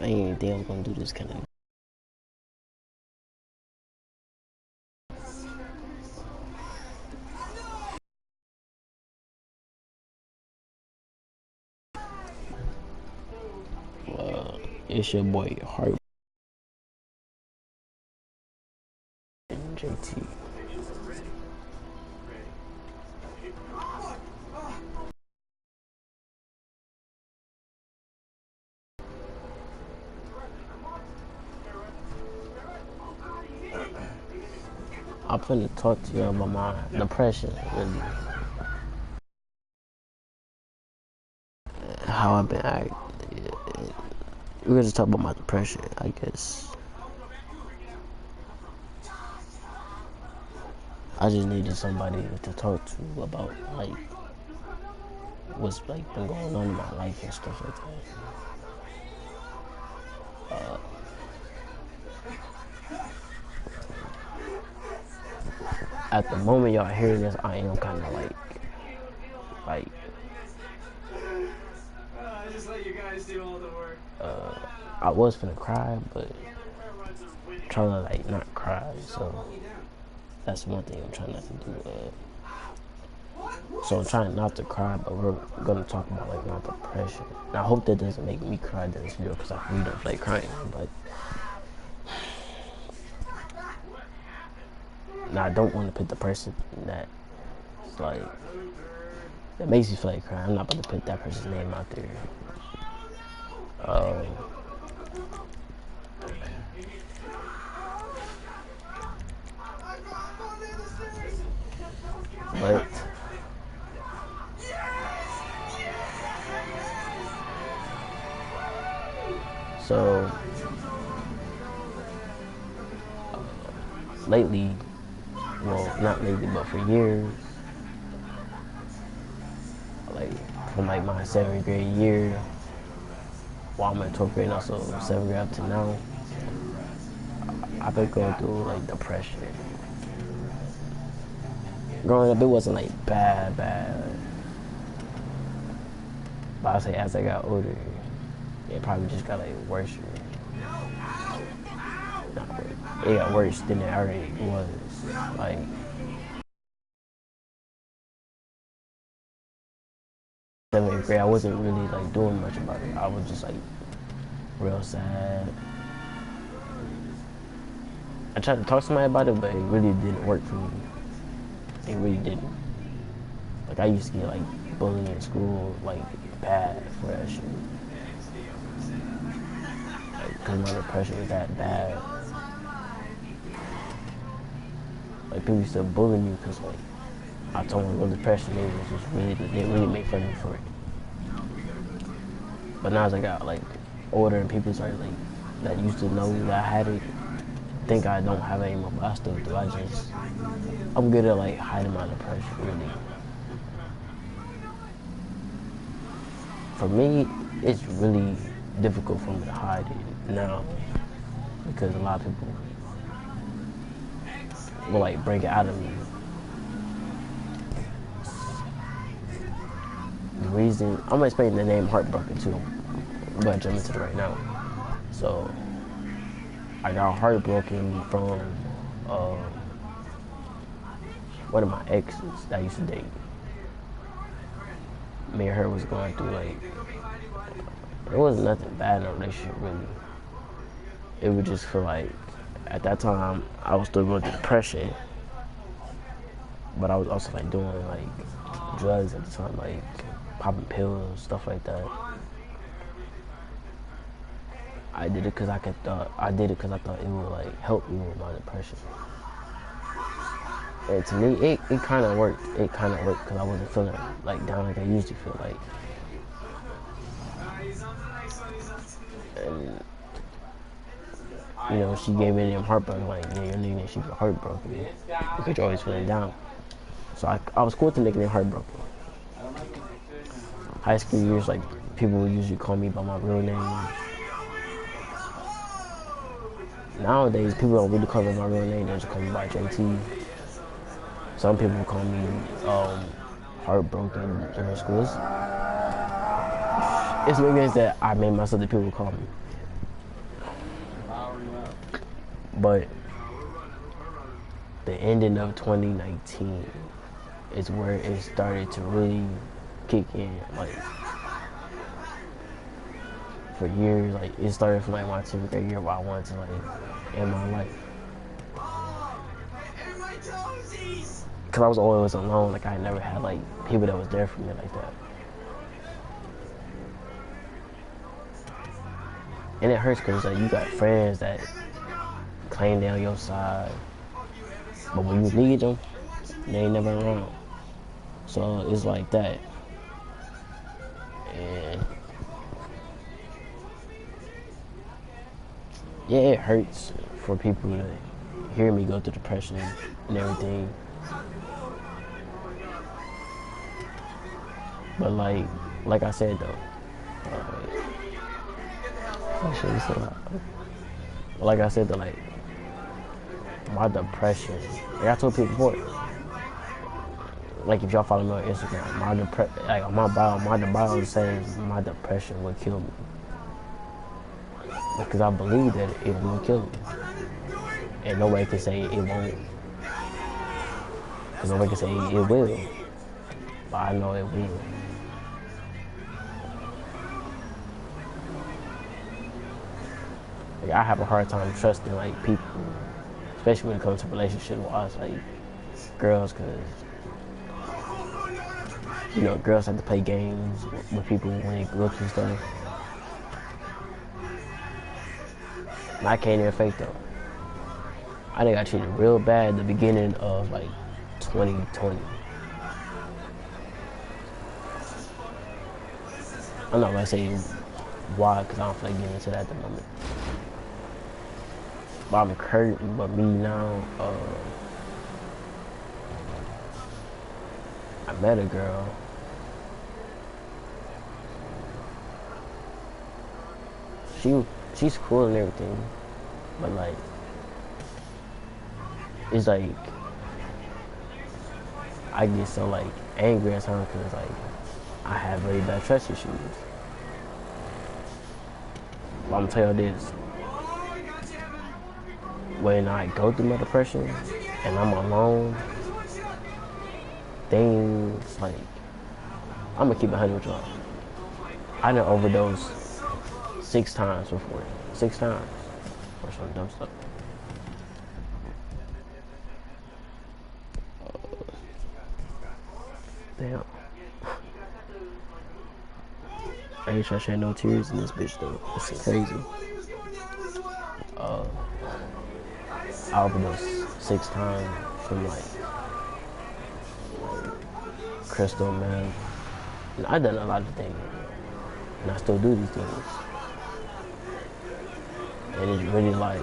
didn't even think I was gonna do this kind of. It's your boy Heartbroken JT. I'm finna talk to you about my depression, really. How I've been acting. We're gonna talk about my depression, I guess. I just needed somebody to talk to about like what's like been going on in my life and stuff like that. At the moment y'all hearing this, I am kind of like I just let you guys do all the work. I was finna cry, but I'm trying to like not cry, so that's one thing I'm trying not to do. So I'm trying not to cry, but we're gonna talk about like my depression. And I hope that doesn't make me cry in this video, because I really don't feel like crying, but now I don't want to put the person that like that makes you feel like crying. I'm not about to put that person's name out there. But so lately, well, not lately, but for years, like from like my 7th grade year, while I'm in 12th grade, also 7th grade up to now, I've been going through like depression. Growing up, it wasn't like bad, but I say as I got older, it probably just got like worse. It got worse than it already was. Like, seventh grade, I wasn't really like doing much about it. I was just like real sad. I tried to talk to somebody about it, but it really didn't work for me. It really didn't. Like, I used to get like bullied in school, like bad for that shit. Like, cause my depression was that bad. Like, people used to bully me because like I told them what depression is. It was just really, they really made fun of me for it. But now as I got like older and people started like that used to know that I had it, think I don't have it anymore, but I still do. I'm good at like hiding my depression, really. For me, it's really difficult for me to hide it now, because a lot of people will like break it out of me. The reason, I'm gonna explain the name Heartbroken too. I'm gonna jump into it right now. So, I got heartbroken from one of my exes that I used to date. Me and her was going through like, it wasn't nothing bad in our relationship really. It was just for like, at that time I was still going through depression, but I was also like doing like drugs at the time, like popping pills, stuff like that. I did it because I thought it would like help me with my depression. And to me, it kind of worked. It kind of worked because I wasn't feeling like down like I used to feel like. And you know, she gave me the name Heartbroken. Like, yeah, your nickname should be Heartbroken because you're always feeling down. So I was cool with the nickname Heartbroken. High school years, like people would usually call me by my real name. Nowadays, people don't really call me by my real name. They just call me by JT. Some people call me Heartbroken during school. It's nicknames that I made myself that people call me. But the ending of 2019 is where it started to really kick in. Like for years, like it started from like my 10th grade year where I wanted to like end my life. Cause I was always alone. Like I never had like people that was there for me like that. And it hurts because like you got friends that claim they on your side, but when you need them, they ain't never around. So it's like that. And yeah, it hurts for people to hear me go through depression and everything. But like I said though, like I said though, like my depression. Like I told people before, like if y'all follow me on Instagram, like on my bio says my depression would kill me. Because I believe that it will kill me. And nobody can say it won't. Because nobody can say it will. But I know it will. Like I have a hard time trusting like people, especially when it comes to relationship wise, like girls, because you know girls have to play games with people when they go through stuff. And I can't even fake though. I think I treated real bad at the beginning of like 2020. I'm not gonna say why, because I don't feel like getting into that at the moment. But I'm hurting, but me now, I met a girl. She's cool and everything, but like, it's like, I get so like angry at times because like, I have really bad trust issues. But I'm gonna tell you this. When I go through my depression and I'm alone, things like, I'm gonna keep it 100 with y'all. I done overdosed 6 times before. 6 times. Or some dumb stuff. Damn. I ain't trying to shed no tears in this bitch though. It's crazy. I overdosed 6 times from like crystal meth. And I done a lot of things. And I still do these things. And it's really like,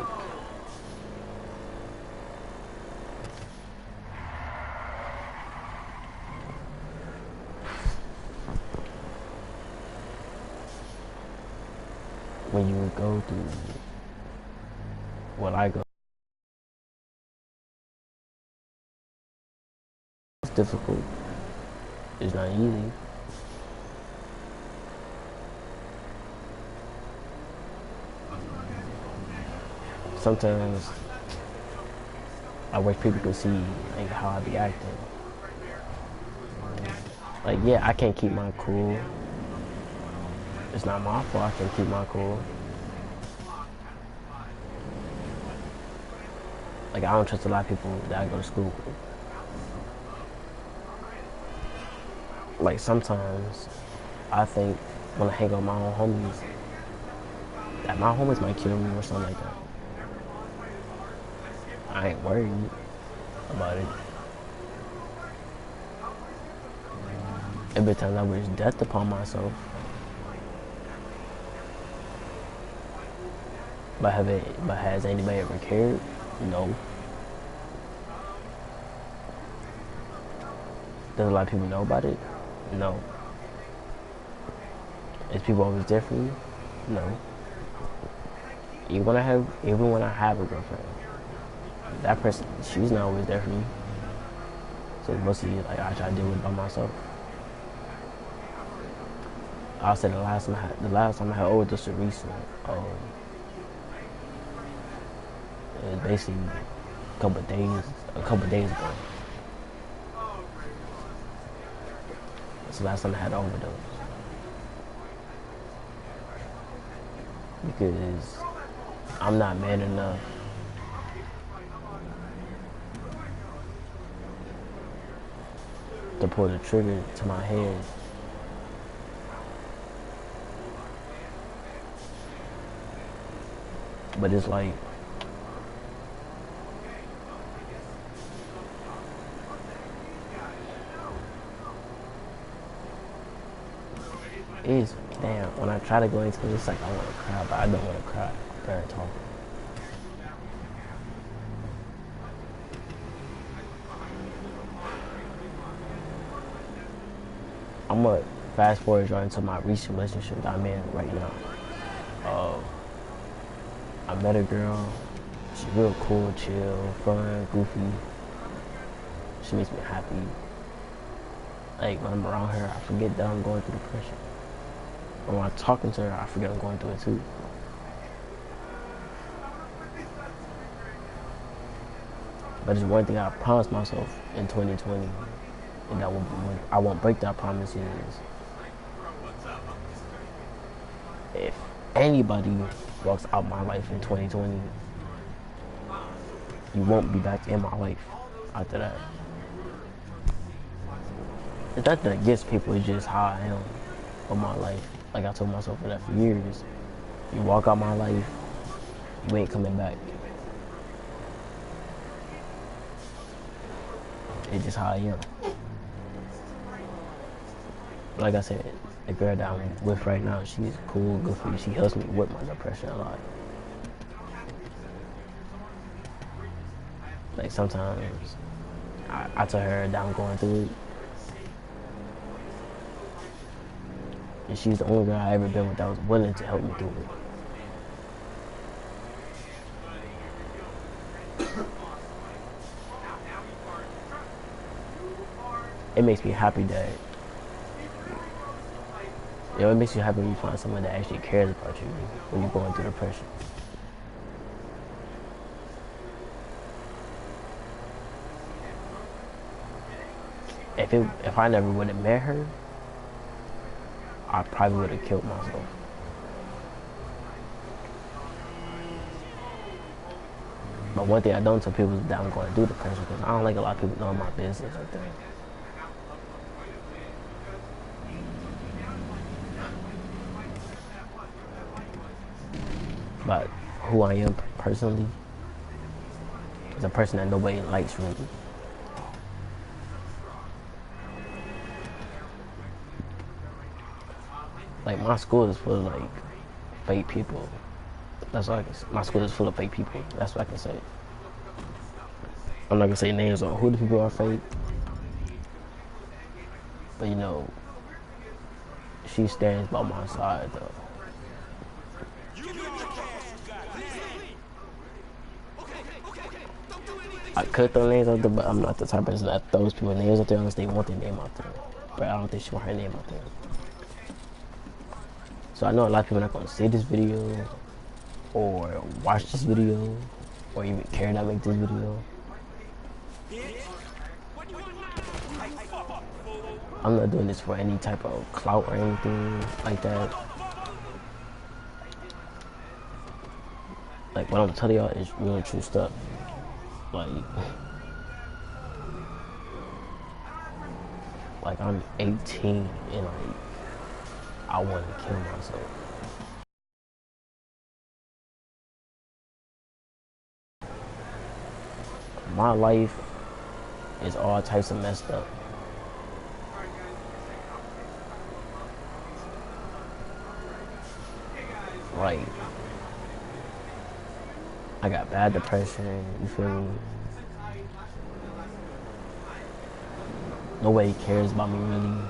when you go through what I go, it's difficult. It's not easy. Sometimes I wish people could see like how I be acting. Like yeah, I can't keep my cool. It's not my fault I can't keep my cool. Like I don't trust a lot of people that I go to school with. Like sometimes I think when I hang out with my own homies that my homies might kill me or something like that. I ain't worried about it. Every time I wish death upon myself. But has anybody ever cared? No. Does a lot of people know about it? No. Is people always there for me? No. Even when I have a girlfriend, that person, she's not always there for me. So mostly like I try to deal with it by myself. I'll say the last time I had overdose recent. It was basically a couple days ago. It's the last time I had an overdose. Because I'm not man enough to pull the trigger to my head. But it's like, it's, damn, when I try to go into it, it's like I want to cry, but I don't want to cry. I'm better talking. I'm gonna fast forward right into my recent relationship that I'm in right now. I met a girl. She's real cool, chill, fun, goofy. She makes me happy. Like when I'm around her, I forget that I'm going through depression. When I'm talking to her, I forget I'm going through it too. But it's one thing I promised myself in 2020, and I won't break that promise is if anybody walks out my life in 2020, you won't be back in my life after that. It's nothing against people, it's just how I am with my life. Like I told myself that for years. You walk out my life, you ain't coming back. It's just how I am. Like I said, the girl that I'm with right now, she's cool, good for you. She helps me with my depression a lot. Like sometimes I tell her that I'm going through it. And she's the only girl I ever been with that was willing to help me through it. It makes me happy that, it makes you happy when you find someone that actually cares about you when you're going through depression. If I never would have met her, I probably would have killed myself. But one thing I don't tell people is that I'm going through depression because I don't like a lot of people knowing my business or things. But who I am personally is a person that nobody likes really. Like my school is full of like fake people. That's all I can say. My school is full of fake people. That's what I can say. I'm not gonna say names on who the people are fake. But you know, she stands by my side though. I could throw names out there, but I'm not the type of person that throws people names out there unless they want their name out there. But I don't think she want her name out there. So I know a lot of people are not gonna see this video or watch this video or even care to make this video. I'm not doing this for any type of clout or anything like that. Like what I'm telling y'all is real true stuff. Like I'm 18 and like I want to kill myself. My life is all types of messed up. Like I got bad depression, you feel me? Nobody cares about me really.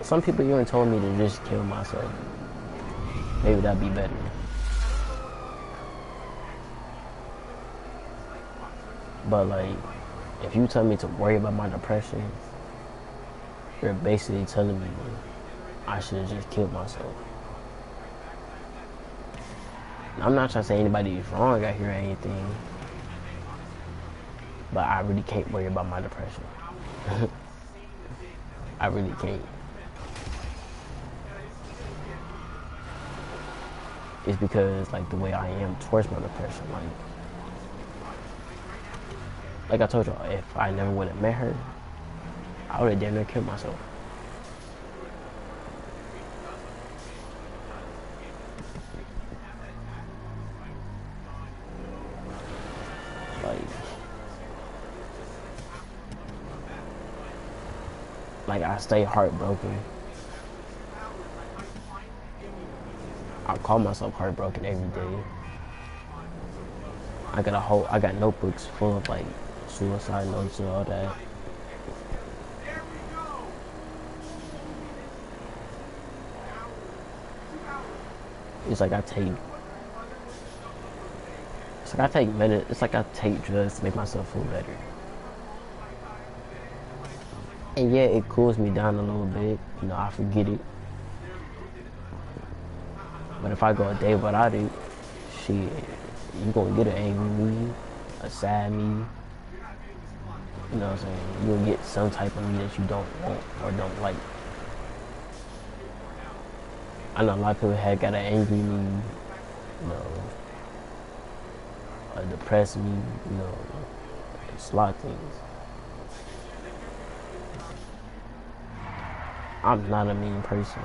Some people even told me to just kill myself. Maybe that'd be better. But like, if you tell me to worry about my depression, you're basically telling me I should have just killed myself. I'm not trying to say anybody is wrong out here or anything, but I really can't worry about my depression. I really can't. It's because like the way I am towards my depression, like I told y'all, if I never would have met her, I would have damn near killed myself. Like I stay heartbroken. I call myself heartbroken every day. I got notebooks full of like suicide notes and all that. It's like I take drugs to make myself feel better. And yeah, it cools me down a little bit. You know, I forget it. But if I go a day without it, shit, you gonna get an angry me, a sad me. You know what I'm saying? You gonna get some type of me that you don't want or don't like. I know a lot of people had got an angry me, you know, a depressed me, you know, it's a lot of things. I'm not a mean person.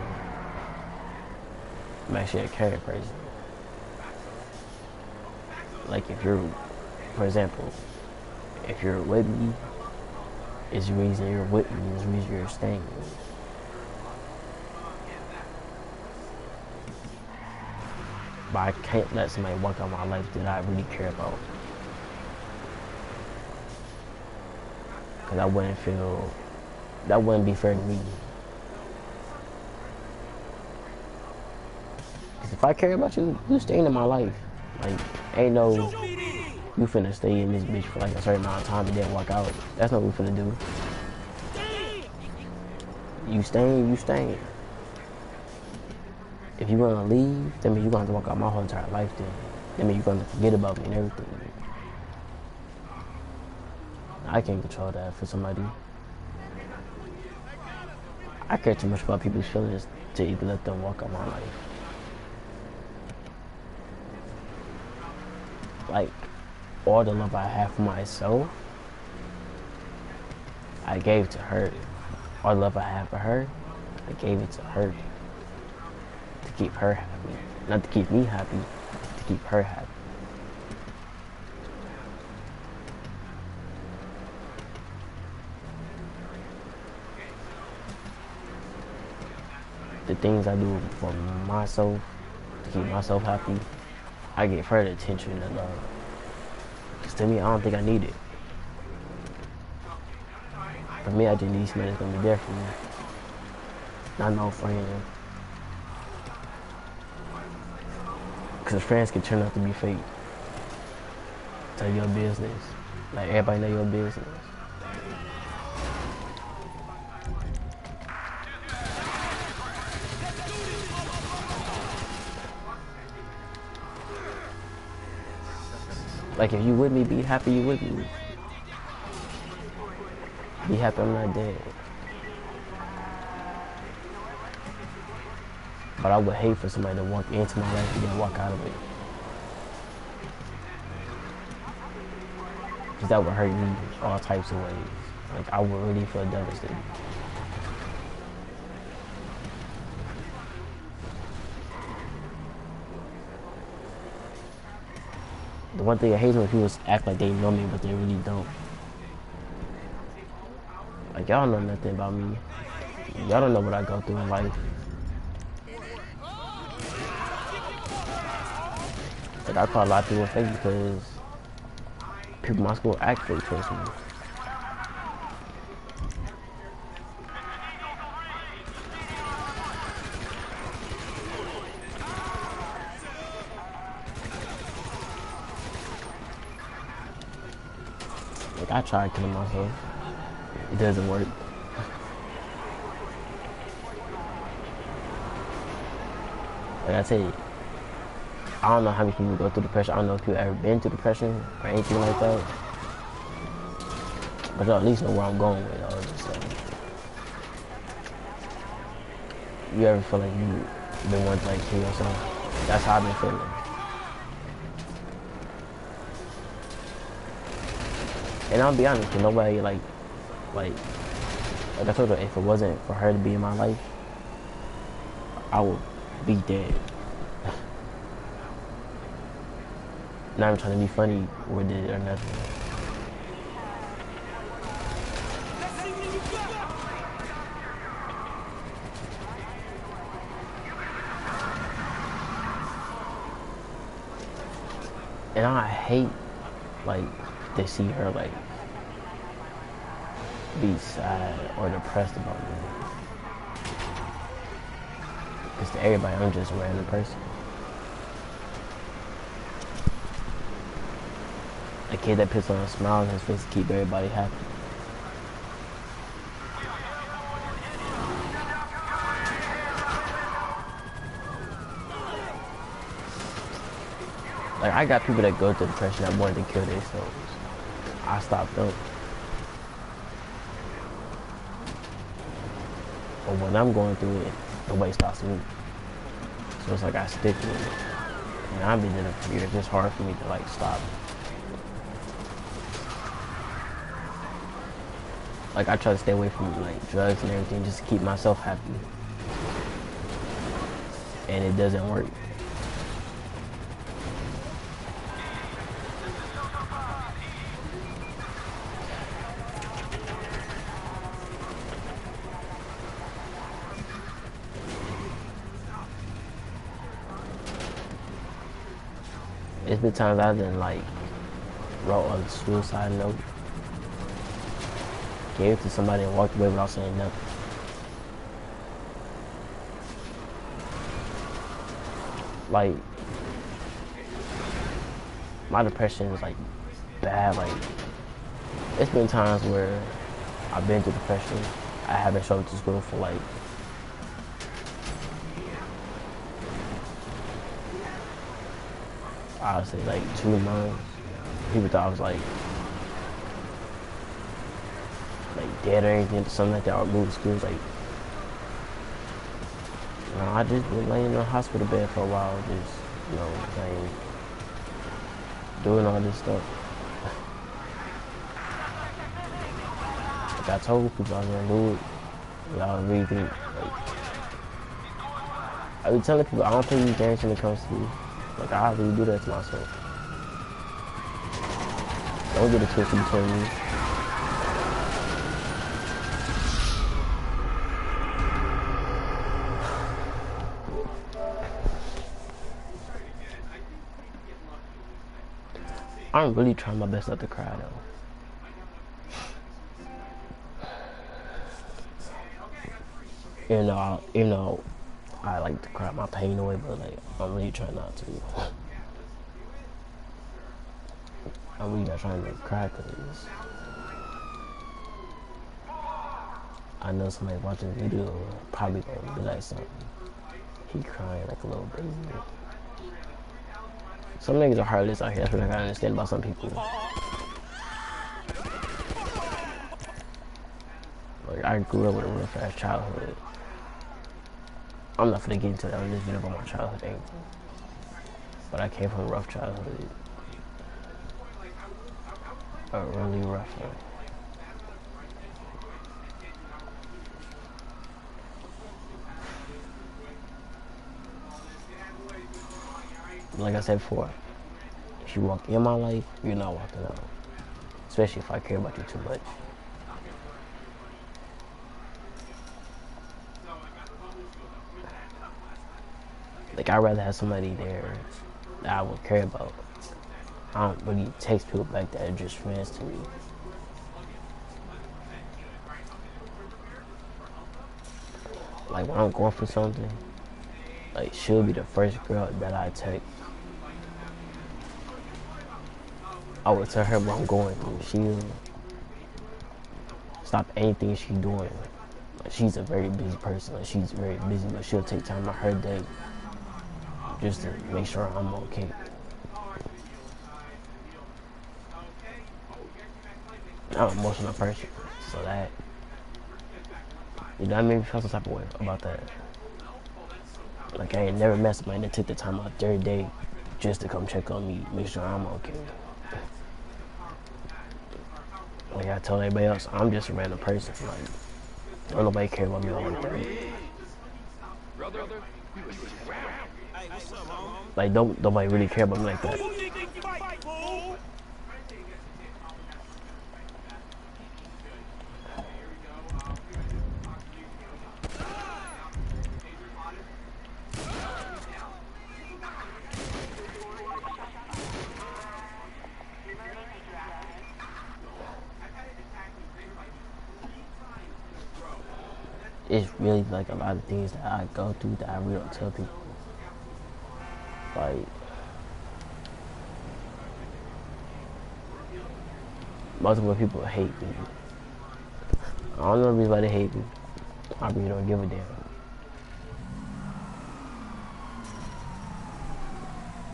I'm actually a caring person. Like if you're, for example, if you're with me, it's the reason you're with me, it's the reason you're staying with me. But I can't let somebody walk out my life that I really care about. Cause that wouldn't be fair to me. Cause if I care about you, you staying in my life. Like, ain't no, you finna stay in this bitch for like a certain amount of time and then walk out. That's not what we finna do. You staying, you staying. If you wanna leave, that means you're gonna have to walk out my whole entire life then. That means you're gonna forget about me and everything. I can't control that for somebody. I care too much about people's feelings to even let them walk out my life. Like, all the love I have for myself, I gave to her. All the love I have for her, I gave it to her. To keep her happy. Not to keep me happy, to keep her happy. The things I do for myself, to keep myself happy, I give her the attention and love. Because to me, I don't think I need it. For me, I just need somebody that's going to be there for me. Not no friend. Because friends can turn out to be fake. Tell your business. Like, everybody know your business. Like, if you with me, be happy you with me. Be happy I'm not dead. But I would hate for somebody to walk into my life and then walk out of it. Because that would hurt me all types of ways. Like, I would really feel devastated. The one thing I hate is when people act like they know me, but they really don't. Like, y'all know nothing about me. Y'all don't know what I go through in life. Like, I call a lot of people fake because people in my school act fake towards me. Like, I tried killing myself. It doesn't work. Like I tell you, I don't know how many people go through depression. I don't know if you've ever been through depression or anything like that. But y'all at least know where I'm going with all this stuff. You ever feel like you've been wanting to like kill yourself? That's how I've been feeling. And I'll be honest, with nobody like I told her, if it wasn't for her to be in my life, I would be dead. Not even trying to be funny with it or nothing. And I hate like to see her like be sad or depressed about me. Because to everybody, I'm just a random person. A kid that puts on a smile on his face to keep everybody happy. Like, I got people that go through depression that wanted to kill themselves. I stopped them. But when I'm going through it, nobody stops me. So it's like I stick with it. And I've been doing it for years. It's hard for me to like stop. Like, I try to stay away from like drugs and everything just to keep myself happy. And it doesn't work. It's been times I've done like wrote a suicide note, gave it to somebody and walked away without saying nothing. Like, my depression is like bad. Like, it's been times where I've been through depression. I haven't showed up to school for like I would say like 2 months. People thought I was like dead or anything, something like that, or moved schools. Like, you know, I just been laying in a hospital bed for a while, just, you know, like, doing all this stuff. Like, I told people I was gonna do it, but I was really think, like, I be telling people I don't think you dance when it comes to you. Like, I really do that to myself. Don't get it twisted between me. I'm really trying my best not to cry though. Even though I like to cry my pain away, but like I'm really trying not to. I'm really not trying to cry because I know somebody watching the video probably gonna be like something. He crying like a little baby. Some niggas are heartless out here. That's what I gotta understand about some people. Like, I grew up with a real fast childhood. I'm not gonna get into that. I'm just video about my childhood ain't. But I came from a rough childhood. A really rough one. Like I said before, if you walk in my life, you're not walking out. Especially if I care about you too much. Like, I'd rather have somebody there that I would care about. I don't really text people back that are just friends to me. Like, when I'm going for something, like, she'll be the first girl that I text. I would tell her what I'm going through. She'll stop anything she's doing. Like, she's a very busy person. Like, she's very busy, but she'll take time out of her day just to make sure I'm okay. I'm an emotional person, so that, you know, I made me feel some type of way about that. Like, I ain't never met somebody that took the time out every day just to come check on me, make sure I'm okay. Like I told everybody else, I'm just a random person. Like, don't nobody care about me like that. Like, don't nobody really care about me like that. It's really like a lot of things that I go through that I really don't tell people. Like, multiple people hate me. I don't know the reason why they hate me. I really don't give a damn.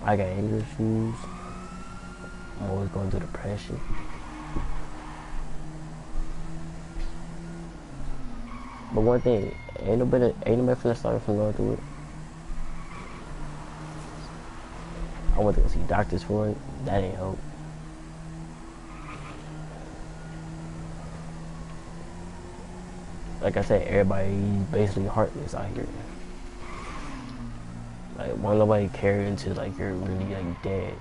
I got anger issues. I'm always going through depression. But one thing, ain't nobody finna start from going through it. I went to go see doctors for it. That ain't help. Like I said, everybody's basically heartless out here. Like, won't nobody care until like you're really like dead.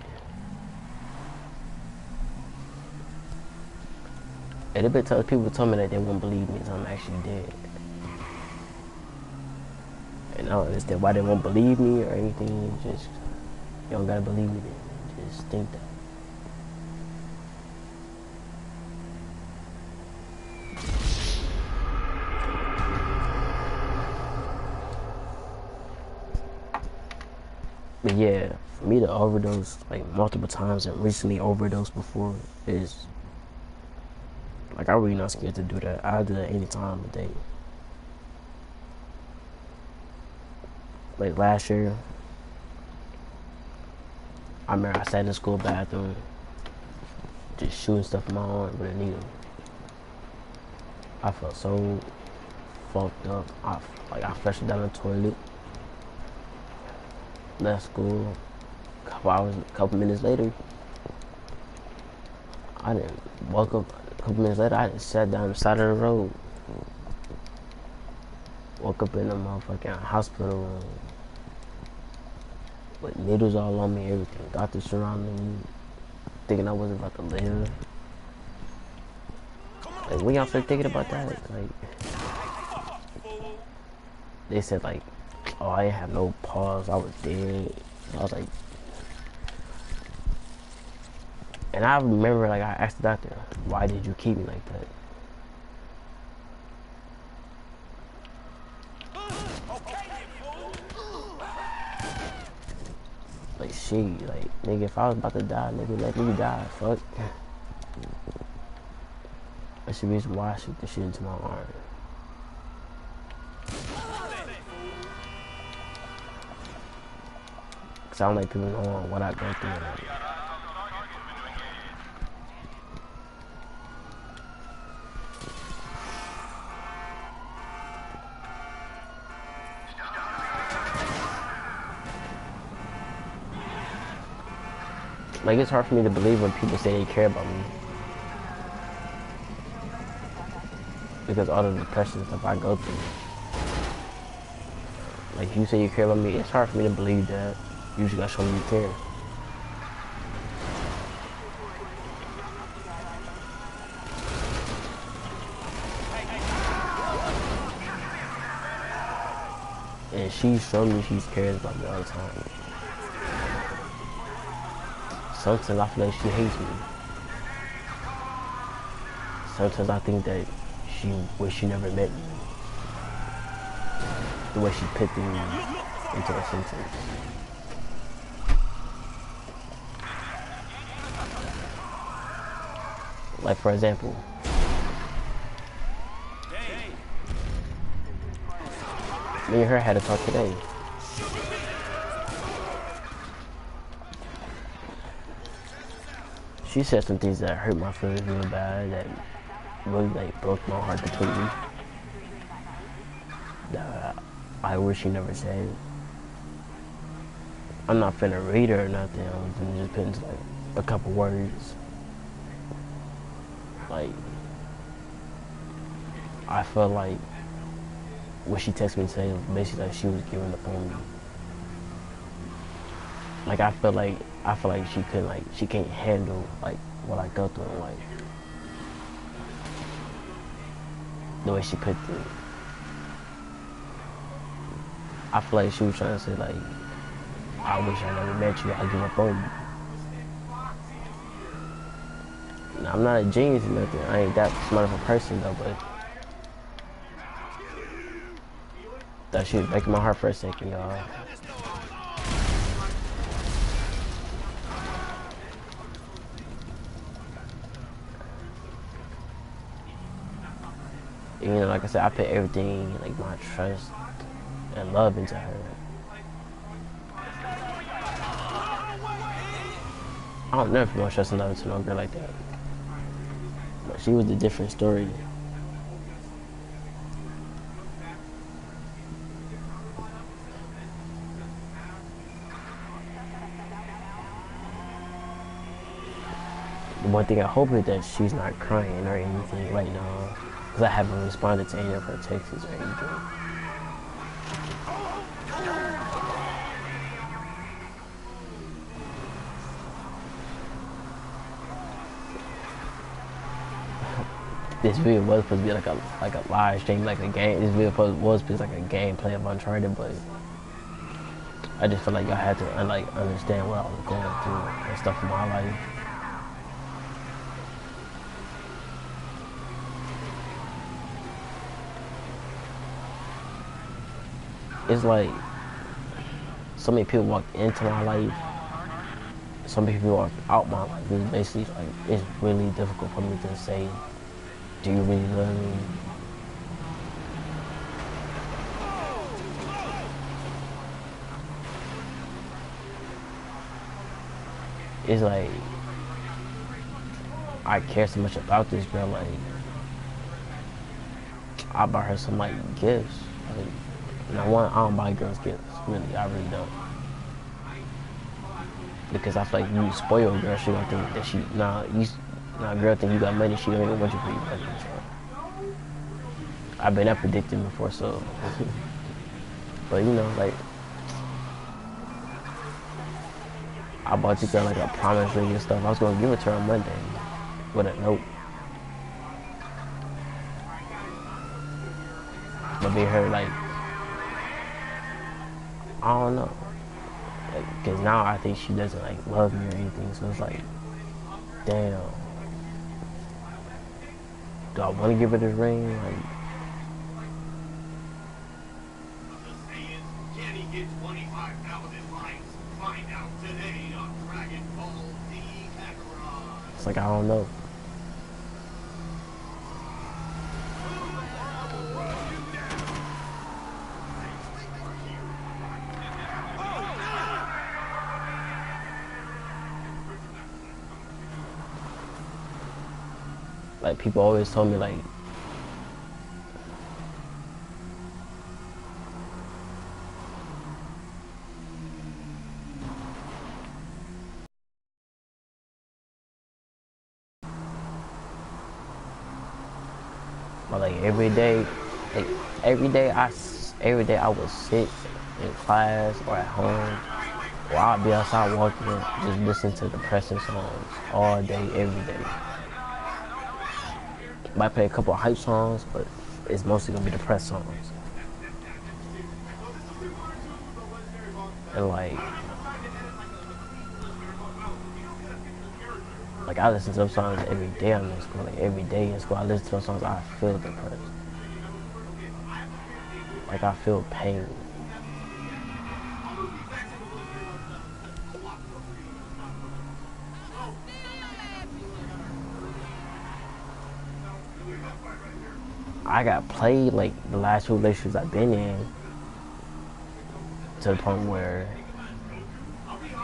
And a bit people told me that they wouldn't believe me until I'm actually dead. And I don't understand why they won't believe me or anything. Just, you don't gotta believe me then. Just think that. But yeah, for me to overdose like multiple times and recently overdosed before is like, I'm really not scared to do that. I'll do that any time of day. Like last year, I remember I sat in the school bathroom just shooting stuff in my arm with a needle. I felt so fucked up. I flushed down the toilet. Left school. A couple minutes later, I didn't woke up. A couple minutes later, I just sat down on the side of the road. Woke up in a motherfucking hospital room with needles all on me, everything. Doctors surrounding me, thinking I wasn't about to live. Like, when y'all start thinking about that, like, they said like, oh, I didn't have no pulse, I was dead. I was like, and I remember like I asked the doctor, why did you keep me like that? Like, shit, like, nigga, if I was about to die, nigga, let me die, fuck. That's the reason why I shoot the shit into my arm. Cause I don't like people knowing what I go through. Like, it's hard for me to believe when people say they care about me. Because all the depression stuff I go through. Like, if you say you care about me, it's hard for me to believe that. You just gotta show me you care. And she showed me she cares about me all the time. Sometimes I feel like she hates me. Sometimes I think that she wish she never met me. The way she picked me into a sentence. Like, for example, me and her had a talk today. She said some things that hurt my feelings real bad, that really like broke my heart completely. That I wish she never said. I'm not finna read her or nothing. I'm finna just put into like a couple words. Like, I felt like what she texted me to say was basically like she was giving up on me. Like I feel like she couldn't, like she can't handle like what I go through in life. The way she put it. I feel like she was trying to say like, I wish I never met you, I give up on you. Now, I'm not a genius or nothing. I ain't that smart of a person though, but that shit was breaking my heart for a second, y'all. You know, like I said, I put everything, like my trust and love into her. I don't never put my trust and love into no girl like that. But she was a different story. The one thing I hope is that she's not crying or anything right now, because I haven't responded to any of her texts or anything. This video was supposed to be like a live stream, like a game. This video was supposed to be like a gameplay of Uncharted, but I just feel like y'all had to understand what I was going through and stuff in my life. It's like so many people walk into my life, so many people walk out my life. It's basically like it's really difficult for me to say, do you really love me? It's like I care so much about this girl. Like I bought her some like gifts. Like, I don't buy girls gifts. Really, I really don't. Because I feel like you spoil a girl, she gonna think that a girl think you got money, she don't even want you for your money. So I've been that predicted before, so but you know, like I bought this girl like a promise ring and stuff. I was gonna give it to her on Monday with a note. But be her like, I don't know. Like, cause now I think she doesn't like love me or anything, so it's like, damn. Do I wanna give her this ring? Like, it's like I don't know. Like people always told me like every day I would sit in class or at home or I'd be outside walking just listen to depressing songs all day, every day. Might play a couple of hype songs, but it's mostly gonna be depressed songs. And like I listen to those songs every day I'm in school. Like every day in school I listen to those songs, I feel depressed. Like I feel pain. I got played like the last two relationships I've been in to the point where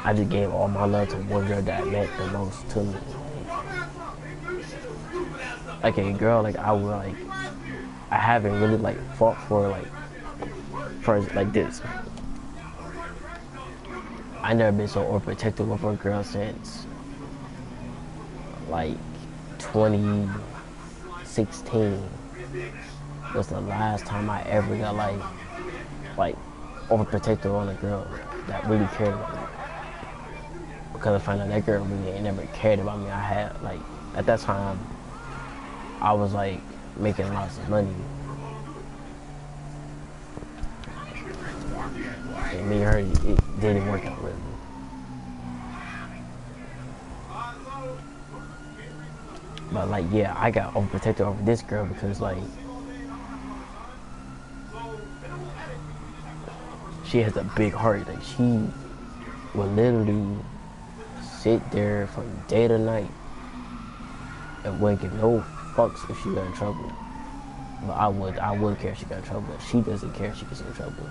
I just gave all my love to one girl that meant the most to me. like a girl, like I would like, I haven't really like fought for like, for like this. I never been so overprotective of a girl since like 2016 was the last time I ever got like overprotective on a girl that really cared about me. Because I found out that girl really ain't never cared about me. I had like at that time I was like making lots of money. And me and her, it didn't work out really. But like, yeah, I got overprotected over this girl because like, she has a big heart. Like she would literally sit there from day to night and wouldn't give no fucks if she got in trouble. But I would care if she got in trouble. But she doesn't care if she gets in trouble.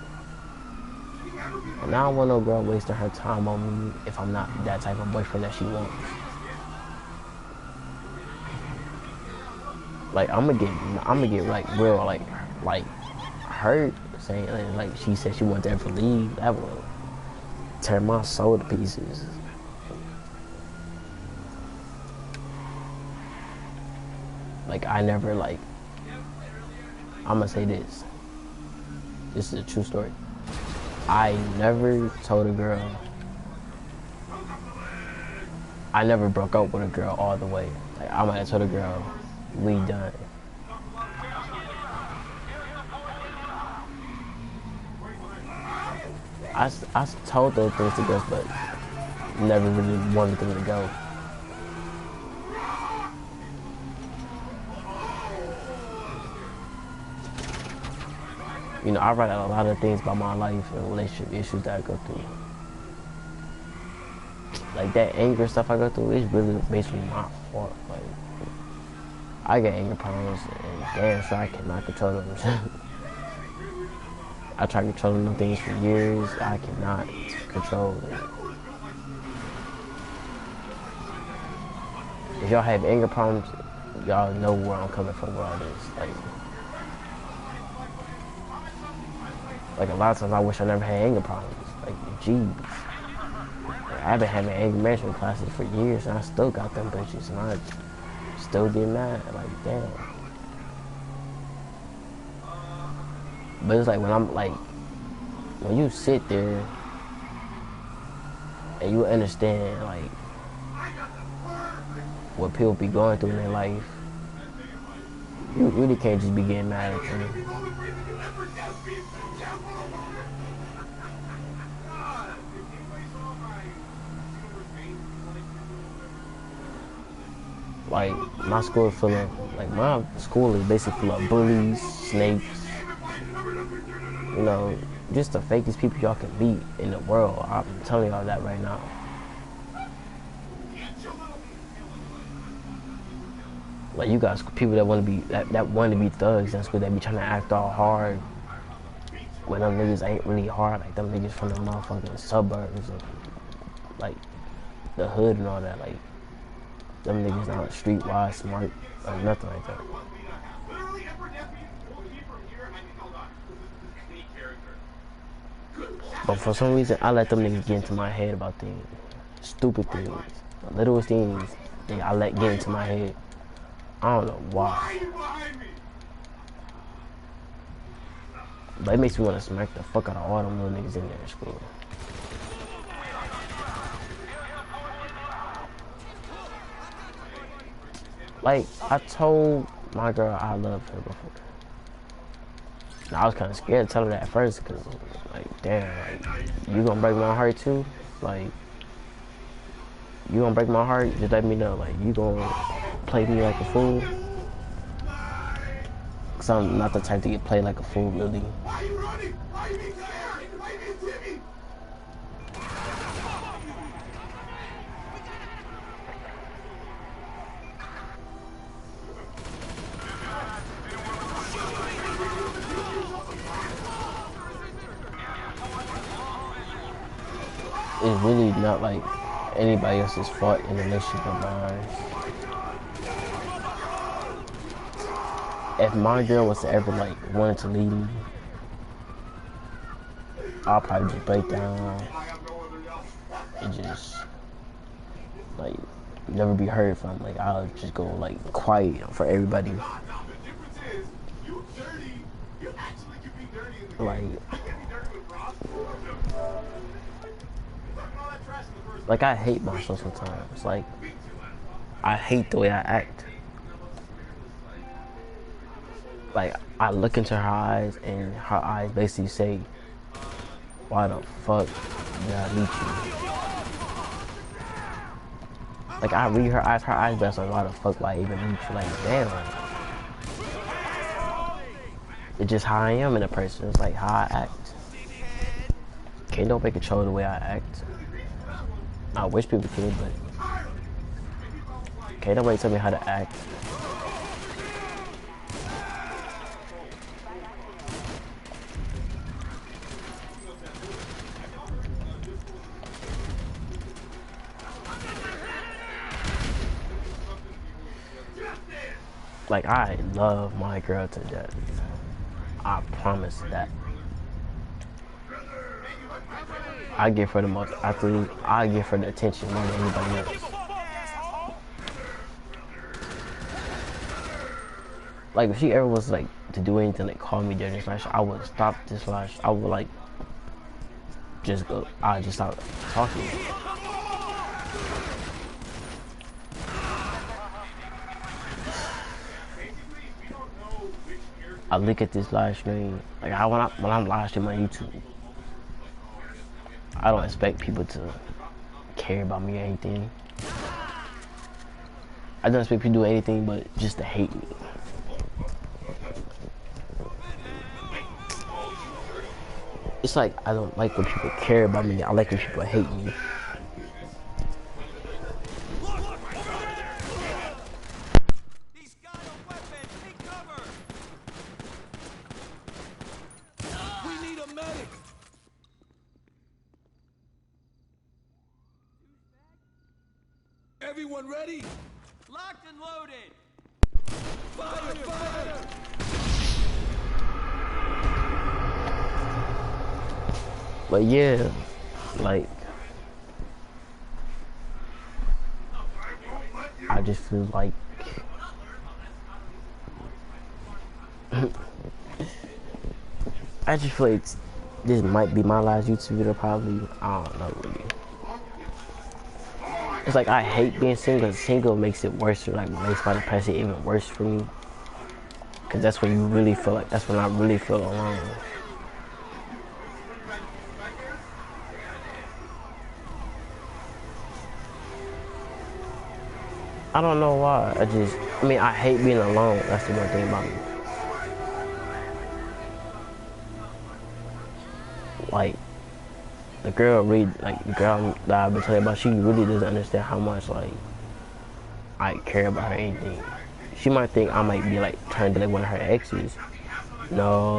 And I don't want no girl wasting her time on me if I'm not that type of boyfriend that she wants. Like I'm gonna get like real like hurt saying like she said she wanted to ever leave. That would tear my soul to pieces. Like I never like, I'm gonna say this. This is a true story. I never told a girl, I never broke up with a girl all the way. Like I might have told a girl, we done. I told those things to girls, but never really wanted them to go. You know, I write out a lot of things about my life and relationship issues that I go through. Like that anger stuff I go through is really basically my fault. Like I get anger problems and damn sure I cannot control them. I tried controlling them things for years. I cannot control them. If y'all have anger problems, y'all know where I'm coming from with all this. Like a lot of times I wish I never had anger problems. Like, geez. Like, I've been having anger management classes for years and I still got them bitches and I still get mad. Like, damn. But it's like when I'm like, when you sit there and you understand like what people be going through in their life, you really can't just be getting mad at them. Like my school is full of, like my school is basically full of bullies, snakes, you know, just the fakest people y'all can meet in the world. I'm telling y'all that right now. Like you got people that want to be that want to be thugs in school that be trying to act all hard when them niggas ain't really hard. Like them niggas from the motherfucking suburbs of like the hood and all that. Like them niggas not streetwise smart or nothing like that. But for some reason, I let them niggas get into my head about things. Stupid things. The littlest things I let get into my head. I don't know why. But it makes me want to smack the fuck out of all them little niggas in there in school. Like, I told my girl I loved her before. And I was kind of scared to tell her that at first, because, like, damn, like, you gonna break my heart too? Like, you gonna break my heart? Just let me know. Like, you gonna play me like a fool? Because I'm not the type to get played like a fool, really. Why are you running? Why are you being scared? Why are you being timid? It's really not like anybody else's fault in a relationship of mine. if my girl was to ever like wanted to leave me, I'll probably just break down and just like never be heard from. Like I'll just go like quiet for everybody. Like I hate myself sometimes. Like I hate the way I act. Like I look into her eyes and her eyes basically say, "Why the fuck did I meet you?" Like I read her eyes best like, "Why the fuck would I even meet you?" Like damn. It's just how I am in a person. It's like how I act. Can't nobody control the way I act. I wish people could, but can't nobody tell me how to act. Like I love my girl to death. I promise that. I give her the most. I give her the attention more than anybody else. Like if she ever was like to do anything, like call me during this live, I would stop this live. I would like just go. I just stop talking. I look at this live stream like when I'm live streaming on YouTube. I don't expect people to care about me or anything. I don't expect people to do anything but just to hate me. It's like I don't like when people care about me. I like when people hate me. He's got a weapon. Take cover. We need a medic. Everyone ready? Locked and loaded. Fire, fire. But yeah, like I just feel like I just feel like this might be my last YouTube video probably. I don't know really. It's like I hate being single. Single makes it worse. Like makes my depression even worse for me. Cause that's when you really feel like that's when I really feel alone. I don't know why. I mean, I hate being alone. That's the one thing about me. Like, the girl that I've been telling you about, she really doesn't understand how much, like, I care about her or anything. She might think I might be, like, trying to be like one of her exes. No,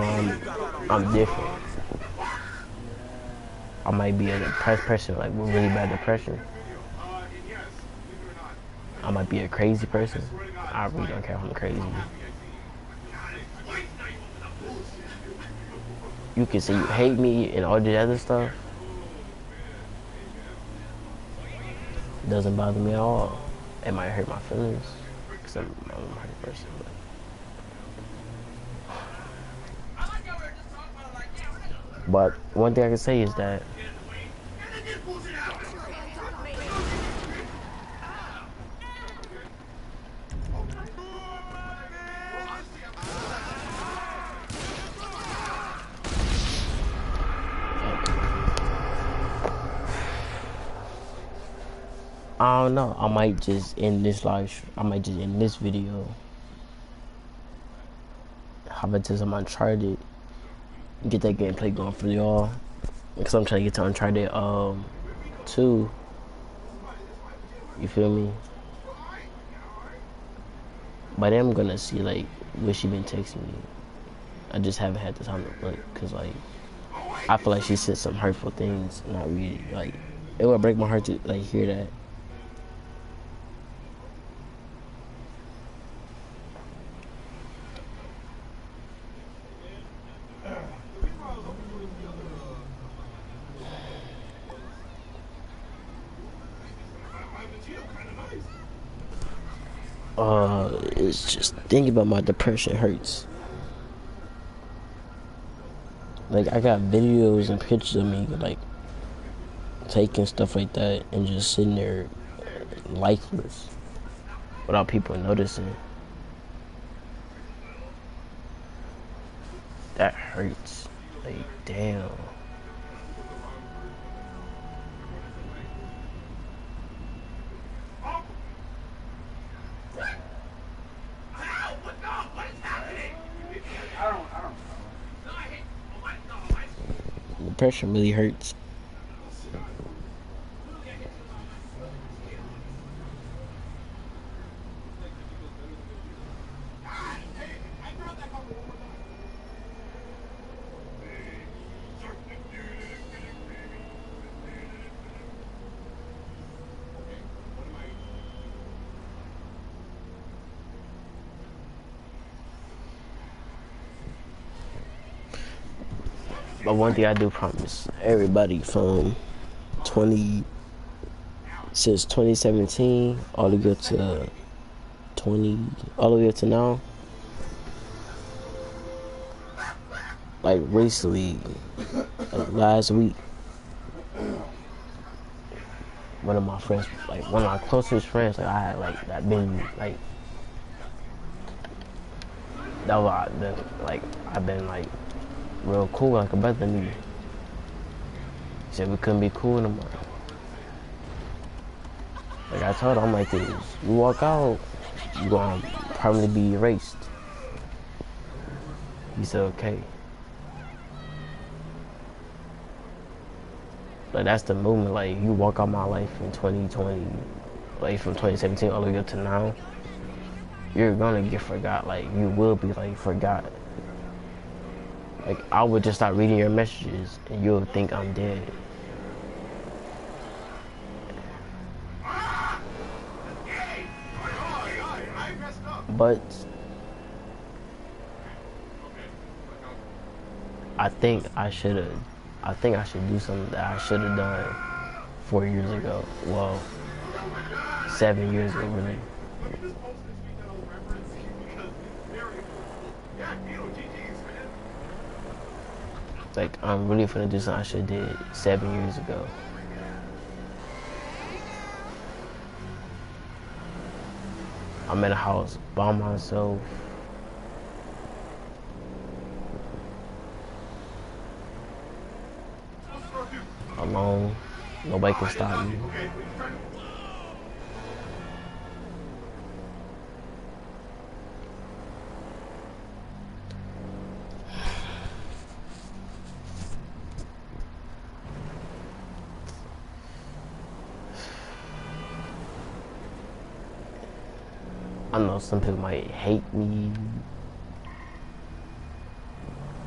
I'm different. I might be a depressed person, like, with really bad depression. I might be a crazy person. I really don't care if I'm crazy. You can say you hate me and all the other stuff. It doesn't bother me at all. It might hurt my feelings because I'm a hurt person. But one thing I can say is that I don't know. I might just end this video. Hop into some Uncharted. Get that gameplay going for y'all. Because I'm trying to get to Uncharted 2. You feel me? But then I'm gonna see like what she been texting me. I just haven't had the time to look. Cause like I feel like she said some hurtful things. Not really. Like it would break my heart to like hear that. It's just thinking about my depression hurts. Like, I got videos and pictures of me, like, taking stuff like that and just sitting there lifeless without people noticing. That hurts. Like, damn. Depression really hurts. But one thing I do promise everybody from since 2017 all the way up to all the way up to now, like recently, like last week, one of my friends, like one of my closest friends, like I had like that been like that was I've been like real cool, like a brother to me. He said we couldn't be cool no more. Like I told him, I'm like, dude, you walk out, you gonna permanently be erased. He said, okay. Like that's the movement. Like you walk out my life in 2020, like from 2017 all the way up to now, you're gonna get forgot. Like you will be like forgot. Like I would just start reading your messages and you'll think I'm dead. But I think I should do something that I should have done 4 years ago. Well, 7 years ago, really. Like I'm really finna do something I should have did 7 years ago. I'm in a house by myself. Alone. Nobody can stop me. I know some people might hate me.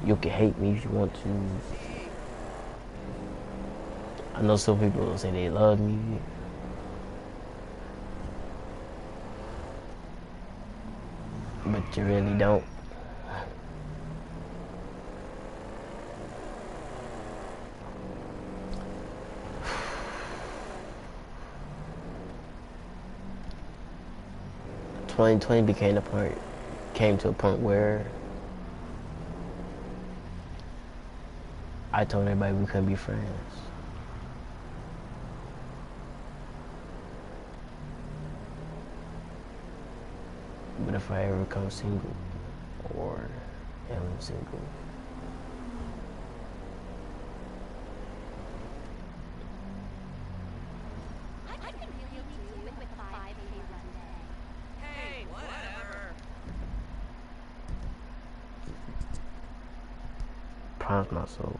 You can hate me if you want to. I know some people say they love me. But you really don't. Came to a point where I told everybody we couldn't be friends. But if I ever become single or am single, Hey, whatever. promise myself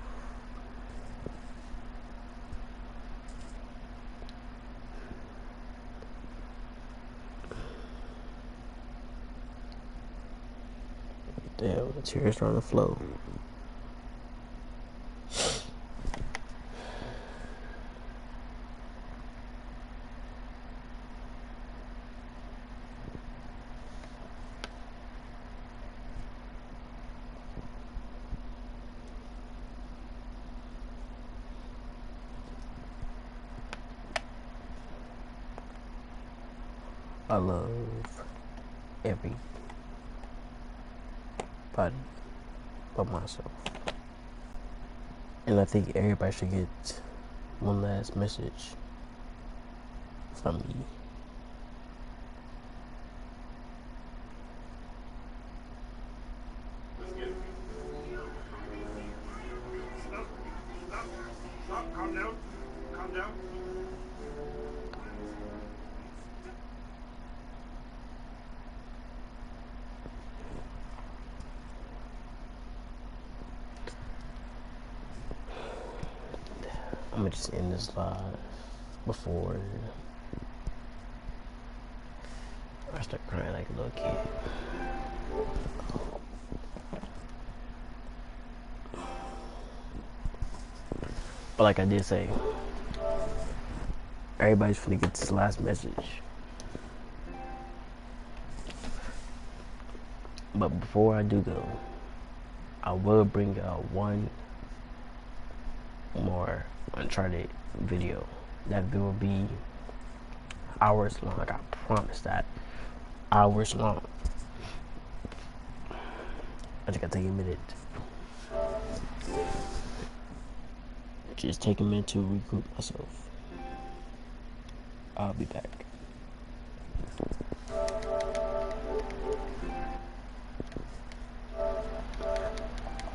damn, the tears starting to flow. I love everybody but myself. And I think everybody should get one last message from me. Stop, calm down. Calm down. I'm gonna just end this live before I start crying like a little kid. But like I did say, everybody's finna get this last message. But before I do go, I will bring out one more Uncharted video. That will be hours long. I promise that. Hours long. I just gotta take a minute. Just take a minute to regroup myself. I'll be back.